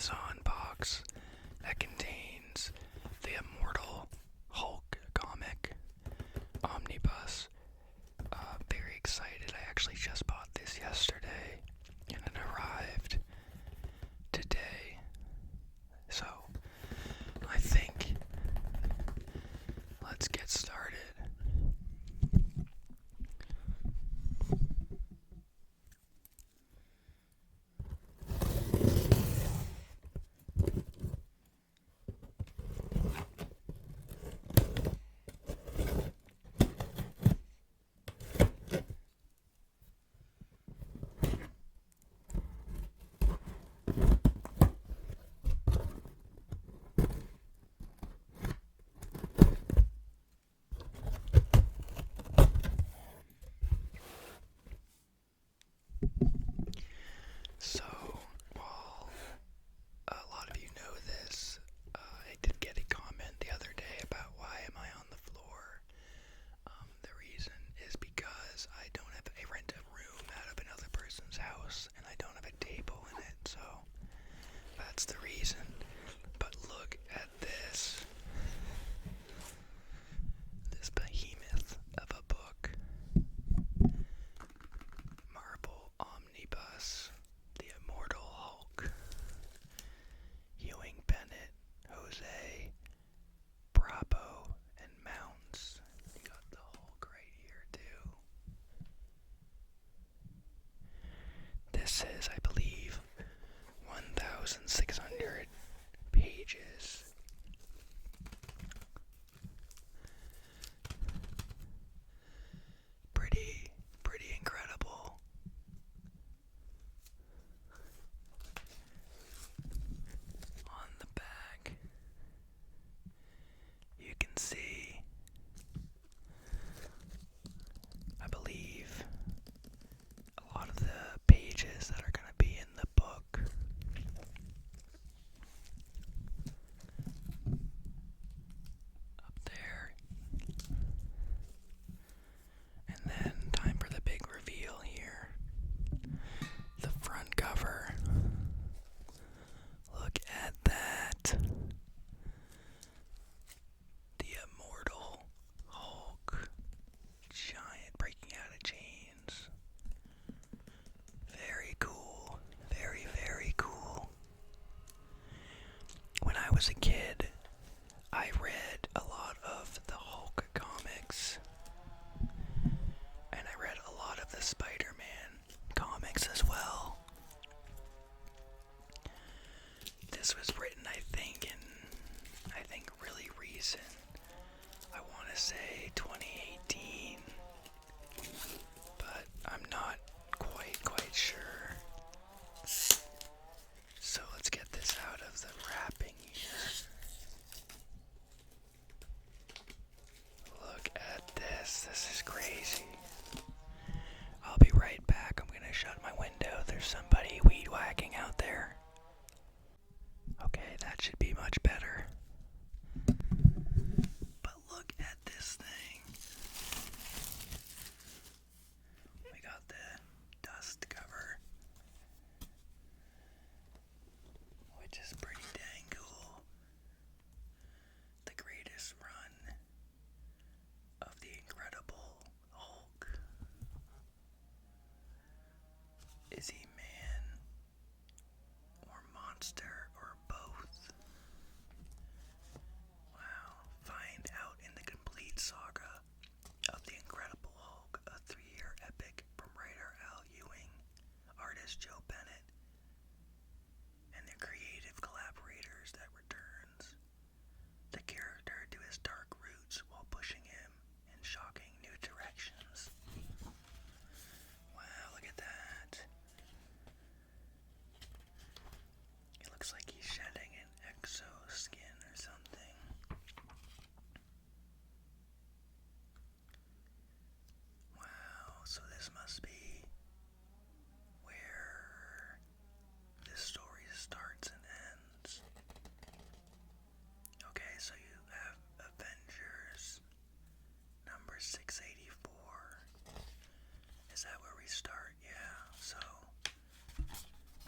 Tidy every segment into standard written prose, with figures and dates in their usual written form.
Amazon box that contains the Immortal Hulk comic, Omnibus. Very excited. I actually just bought this yesterday and it arrived today. So, I think let's get started. So, while a lot of you know this, I did get a comment the other day about why am I on the floor. The reason is because I don't have I rent a room out of another person's house and I don't have a table in it, so that's the reason. But look at this. This behemoth of a book. Marble Omnibus. The Immortal Hulk. Ewing Bennett, Jose, Bravo, and Mounts. You got the Hulk right here too. This is, I believe, 1,600 pages. Pretty incredible. On the back, you can see, I believe, a lot of the pages that are going to be in the book. Up there. And then, time for the big reveal here. The front cover. Look at that. The Immortal Hulk. Giant, breaking out of chains. Very cool. Very cool. When I was a kid, I read a lot of the Hulk comics. And I read a lot of the Spider-Man comics as well. This was written, I think really recent. I want to say 2018, but I'm not quite sure. So let's get this out of the wrapping here. Look at this. This is crazy. I'll be right back. I'm gonna shut my window. There's somebody weed whacking out there. Okay, that should be much better. But look at this thing. We got the dust cover, which is pretty dang cool. The greatest run of the Incredible Hulk. Is he man or monster or both? Wow. Find out in the complete saga of the Incredible Hulk, a 3-year epic from writer Al Ewing, artist Joe Bennett, and the creative collaborators that returns the character to his dark roots while pushing him in shocking new directions. Wow, look at that. It looks like he's shedding an exoskin or something. Wow, so this must be where this story starts and ends. Okay, so you have Avengers number 684. Is that where we start? Yeah, so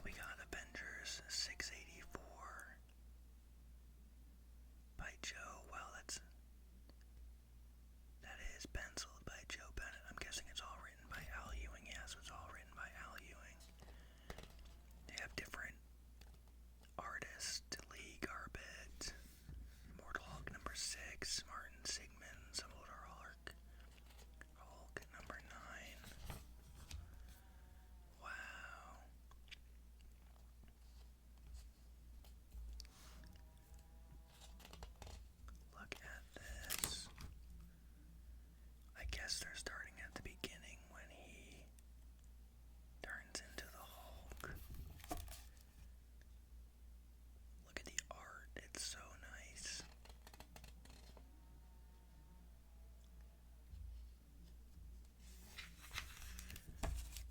we got Avengers 684. 6, Martin Sigmund, Dumbledore Hulk. Hulk at number 9. Wow. Look at this. I guess they're starting at the beginning when he turns into the Hulk. Look at the art, it's so nice.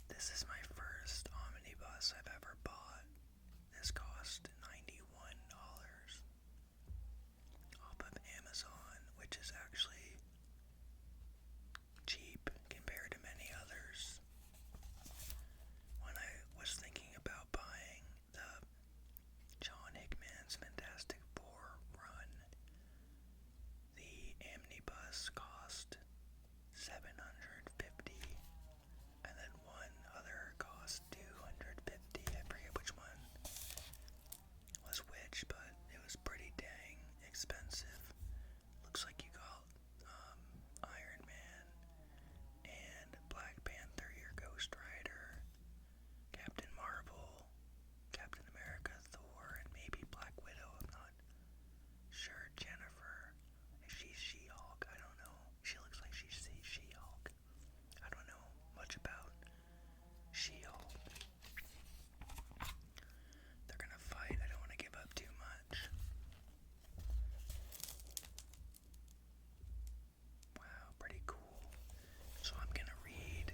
This is my first Omnibus I've ever bought. This cost $91 off of Amazon, which is actually cheap compared to many others. When I was thinking about buying the John Hickman's Fantastic Four run, the Omnibus cost $750, and then one other cost $250. I forget which one was which, but it was pretty dang expensive. Looks like you got Iron Man and Black Panther, your Ghost Rider, Captain Marvel, Captain America, Thor, and maybe Black Widow. I'm not sure. Jennifer, is she She-Hulk? I don't know. She looks like she's She-Hulk. I don't know much about She-Hulk. They're gonna fight. I don't want to give up too much. Wow, pretty cool. So I'm gonna read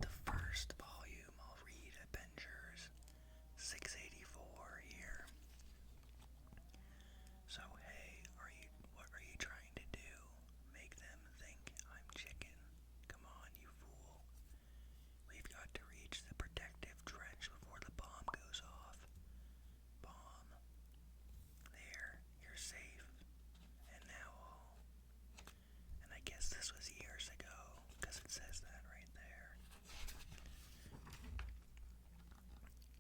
the first volume. I'll read Avengers 684 here. So hey, what are you trying to do? Make them think I'm chicken. Come on, you fool. We've got to reach the protective trench before the bomb goes off. Bomb. There, you're safe. And now all. And I guess this was years ago, because it says that right there.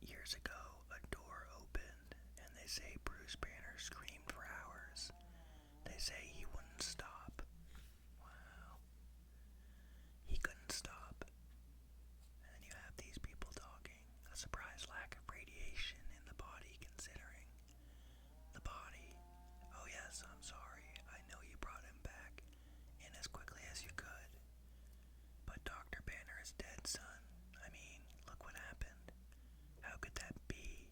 Years ago, a door opened, and they say Bruce Banner screamed for hours. They say he wouldn't stop. Wow. He couldn't stop. And then you have these people talking. A surprise lack of radiation in the body, considering. The body. Oh yes, I'm sorry. I know you brought him back in as quickly as you could. But Dr. Banner is dead, son. I mean, look what happened. How could that be?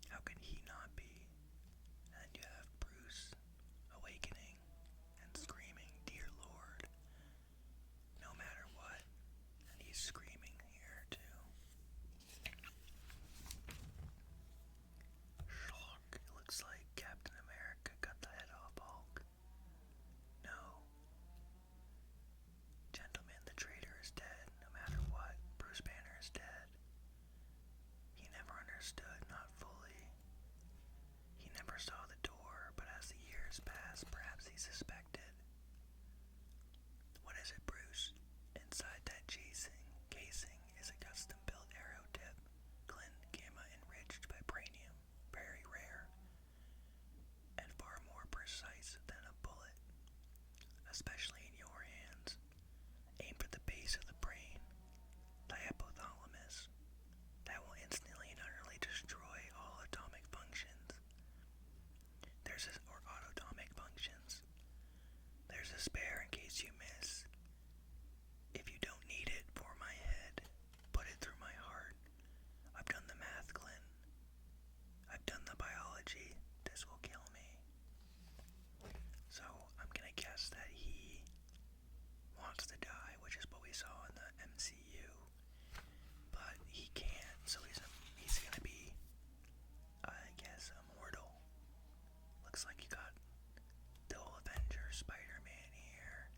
How could he not be? And you have Bruce awakening and screaming, "Dear Lord," no matter what. And he's screaming here too. Shock. It looks like Captain America cut the head off Hulk. No. Gentlemen, the traitor is dead. No matter what, Bruce Banner is dead. He never understood, not fully. He never saw the door, but as the years passed, perhaps he suspected. What is it, Bruce? Inside that casing is a custom-built arrow tip, Glyn Gamma enriched vibranium, very rare, and far more precise than a bullet, especially in your hands. Aimed at the base of the brain, the hypothalamus. That will instantly and utterly destroy all atomic functions. Or autotomic functions. There's a spare in case you miss. If you don't need it for my head, put it through my heart. I've done the math, Glenn. I've done the biology. This will kill me. So I'm gonna guess that he wants to die, which is what we saw in the MCU. But he can't, so he's gonna be, I guess, immortal. Looks like you got the whole Avengers, Spider-Man here.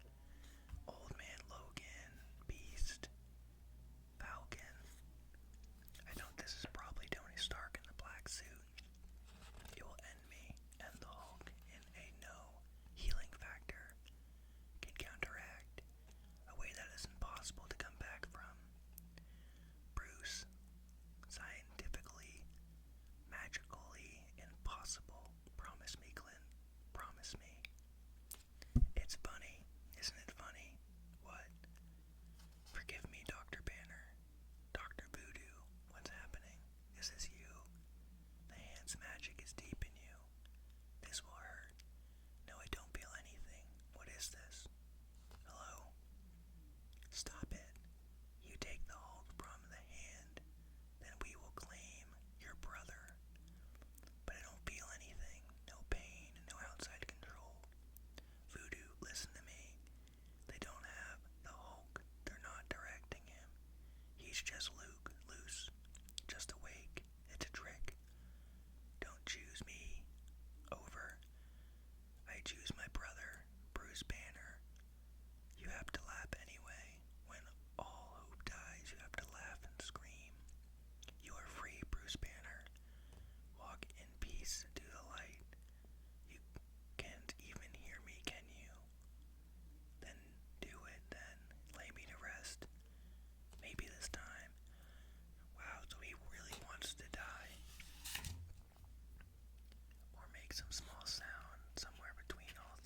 choose my brother, Bruce Banner. You have to laugh anyway. When all hope dies, you have to laugh and scream. You are free, Bruce Banner. Walk in peace to the light. You can't even hear me, can you? Then do it, then. Lay me to rest. Maybe this time. Wow, so he really wants to die. Or make some small sound somewhere between all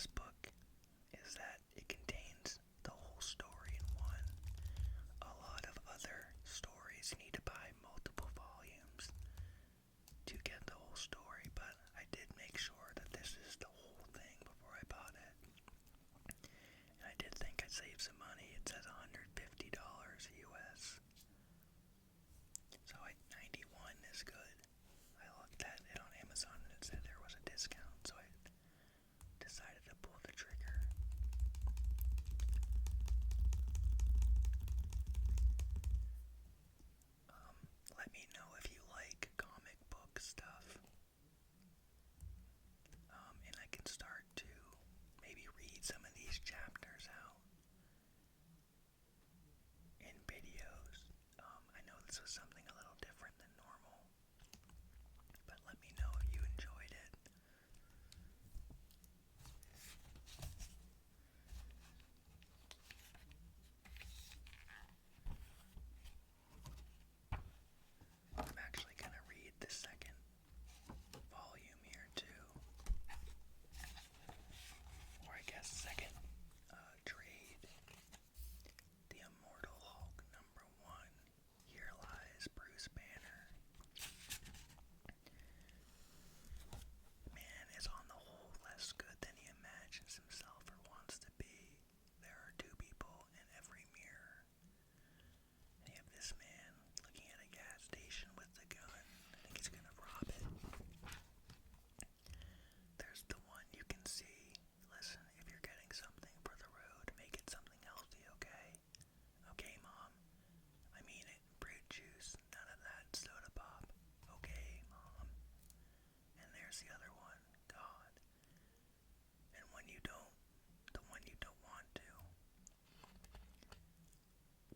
this book is that it contains the whole story in one. A lot of other stories you need to buy multiple volumes to get the whole story, but I did make sure that this is the whole thing before I bought it. And I did think I'd save some money. It says $150 US. So 91 is good. I looked at it on Amazon and it said there was a discount, so I decided to pull the trigger. Let me know if you like comic book stuff. And I can start to maybe read some of these chapters out in videos. I know this was something a little different than normal, but let me know if you enjoyed it. I'm actually going to read the second volume here too, or I guess second trade. The Immortal Hulk #1. Here lies Bruce Banner. Man is on the whole less good than he imagines himself or wants to be. There are two people in every mirror. And you have this man looking at a gas station with a gun. I think he's gonna rob it. There's the one you can see. Listen, if you're getting something for the road, make it something healthy, okay? Okay, Mom. I mean it. Fruit juice. None of that soda pop. Okay, Mom. And there's the other one. God. And when you don't, the one you don't want to.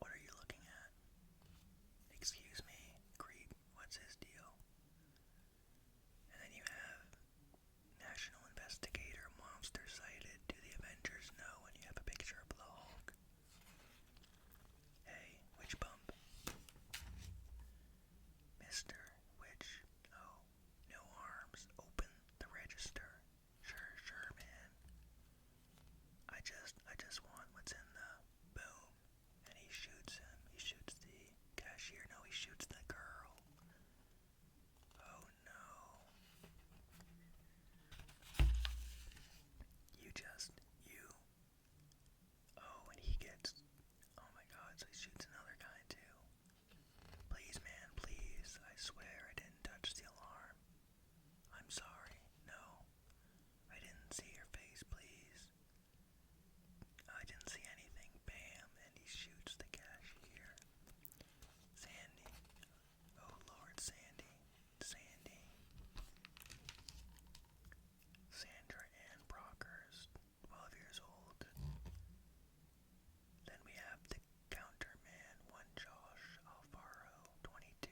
What are you looking at? Excuse me, creep. What's his deal? And then you have National Investigator, monster sighted. Do the Avengers know when you have a picture of the Hulk? Hey, witch bump. Mr. Witch. Oh, no arms. Open the register. Sure, man. I just want what's in the boom. And he shoots him. He shoots the cashier. No, he shoots the girl. Oh no. Oh, and he gets, oh my God, so he shoots another guy too. Please, man, please. I swear I didn't touch the alarm. I'm sorry. No. I didn't see your face, please. I didn't see anything. Bam, and he shoots the cashier. Sandy. Oh Lord, Sandy. Sandra Ann Brockers, 12 years old. Then we have the counterman, one Josh Alfaro, 22.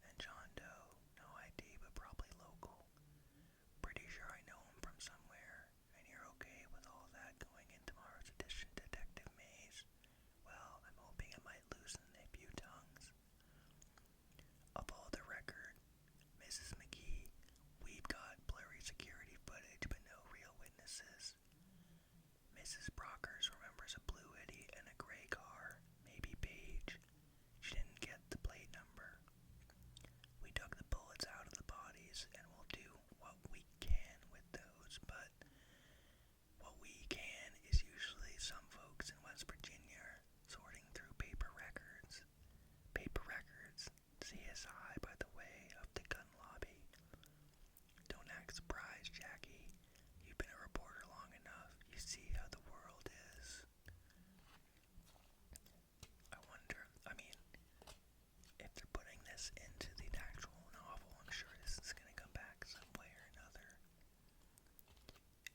And John Doe, no ID, but probably local. Pretty sure I know him from somewhere. And you're okay with all that going in tomorrow's edition, Detective Maze? Well, I'm hoping it might loosen a few tongues. Uphold the record, Mrs. McGee. We've got blurry security footage, but no real witnesses. Mrs. Brockers remembers a blue hoodie and a gray car, maybe beige. She didn't get the plate number. We dug the bullets out of the bodies, and we'll do what we can with those, but what we can is usually some folks in West Virginia sorting through paper records. Paper records, CSI, by the way, of the gun lobby. Don't act surprised, Jackie. You've been a reporter long enough. You see how the world is. I wonder, if they're putting this into the actual novel, I'm sure this is going to come back some way or another.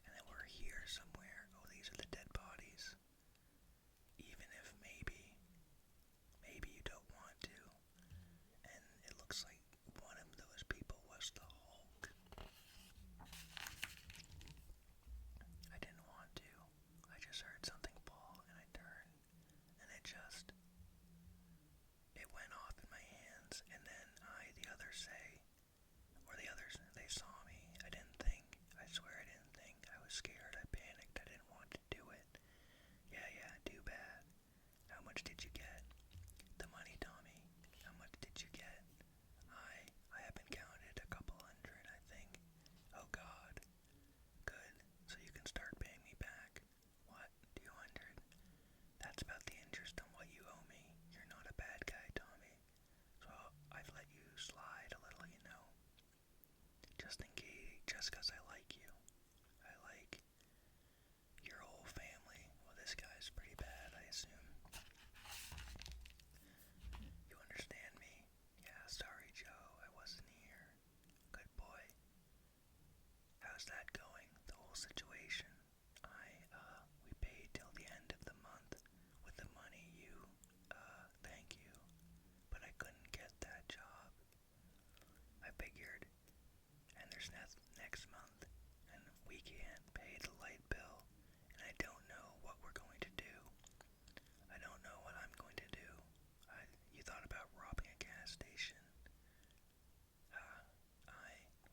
And then we're here somewhere. Oh, these are the dead bodies. Even if maybe you don't want to. And it looks like one of those people was the Hulk. I didn't want to. I just heard something fall and I turned and it went off in my hands, and then the others they saw me. I swear I didn't think. I was scared. just 'cause I like you. I like your whole family. Well, this guy's pretty bad, I assume. You understand me? Yeah, sorry, Joe, I wasn't here. Good boy. How's that going, the whole situation? We paid till the end of the month with the money thank you. But I couldn't get that job. I figured, and there's next month, and we can't pay the light bill, and I don't know what we're going to do. I don't know what I'm going to do. You thought about robbing a gas station?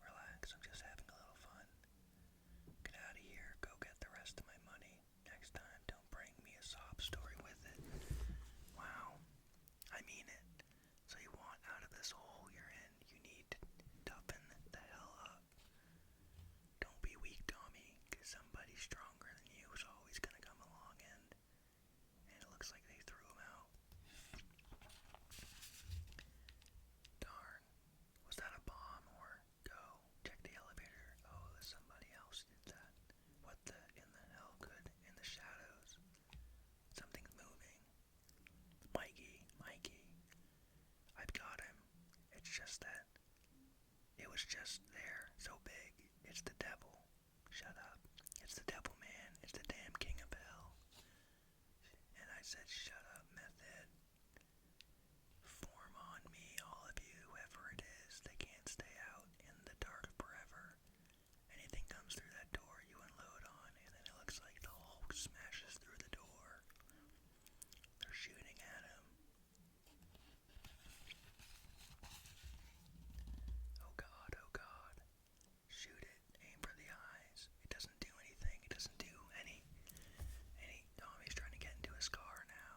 Relax, I'm just having a little fun. Get out of here, go get the rest of my money. Next time, don't bring me a sob story with it. Wow, I mean it. So you want out of this hole you're in, you need to toughen the hell up. Don't be weak, Tommy, because somebody stronger than you is always going to come along, and it looks like they threw him out. Darn. Was that a bomb or go? Check the elevator. Oh, somebody else did that. What in the hell could in the shadows? Something's moving. Mikey. I've got him. It's just that. It was just there, so big. It's the devil. Shut up. It's the devil, man. It's the damn king of hell. And I said, shut up, method. Form on me, all of you, whoever it is. They can't stay out in the dark forever. Anything comes through that door, you unload on, and then it looks like the Hulk smashes through the door. They're shooting at him. Oh God. Shoot it. Aim for the eyes. It doesn't do anything. It doesn't do any. Tommy's trying to get into his car now.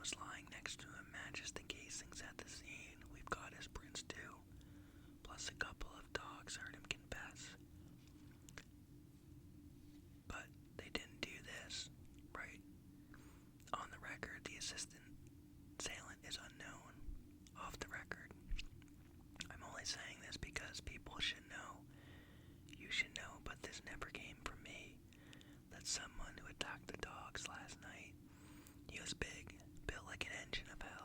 was lying next to him matches the casings at the scene. We've got his prints too. Plus a couple of dogs heard him confess. But they didn't do this, right? On the record, the assistant assailant is unknown. Off the record. I'm only saying this because people should know. You should know, but this never came from me. That someone who attacked the dogs last night, he was big, built like an engine of hell.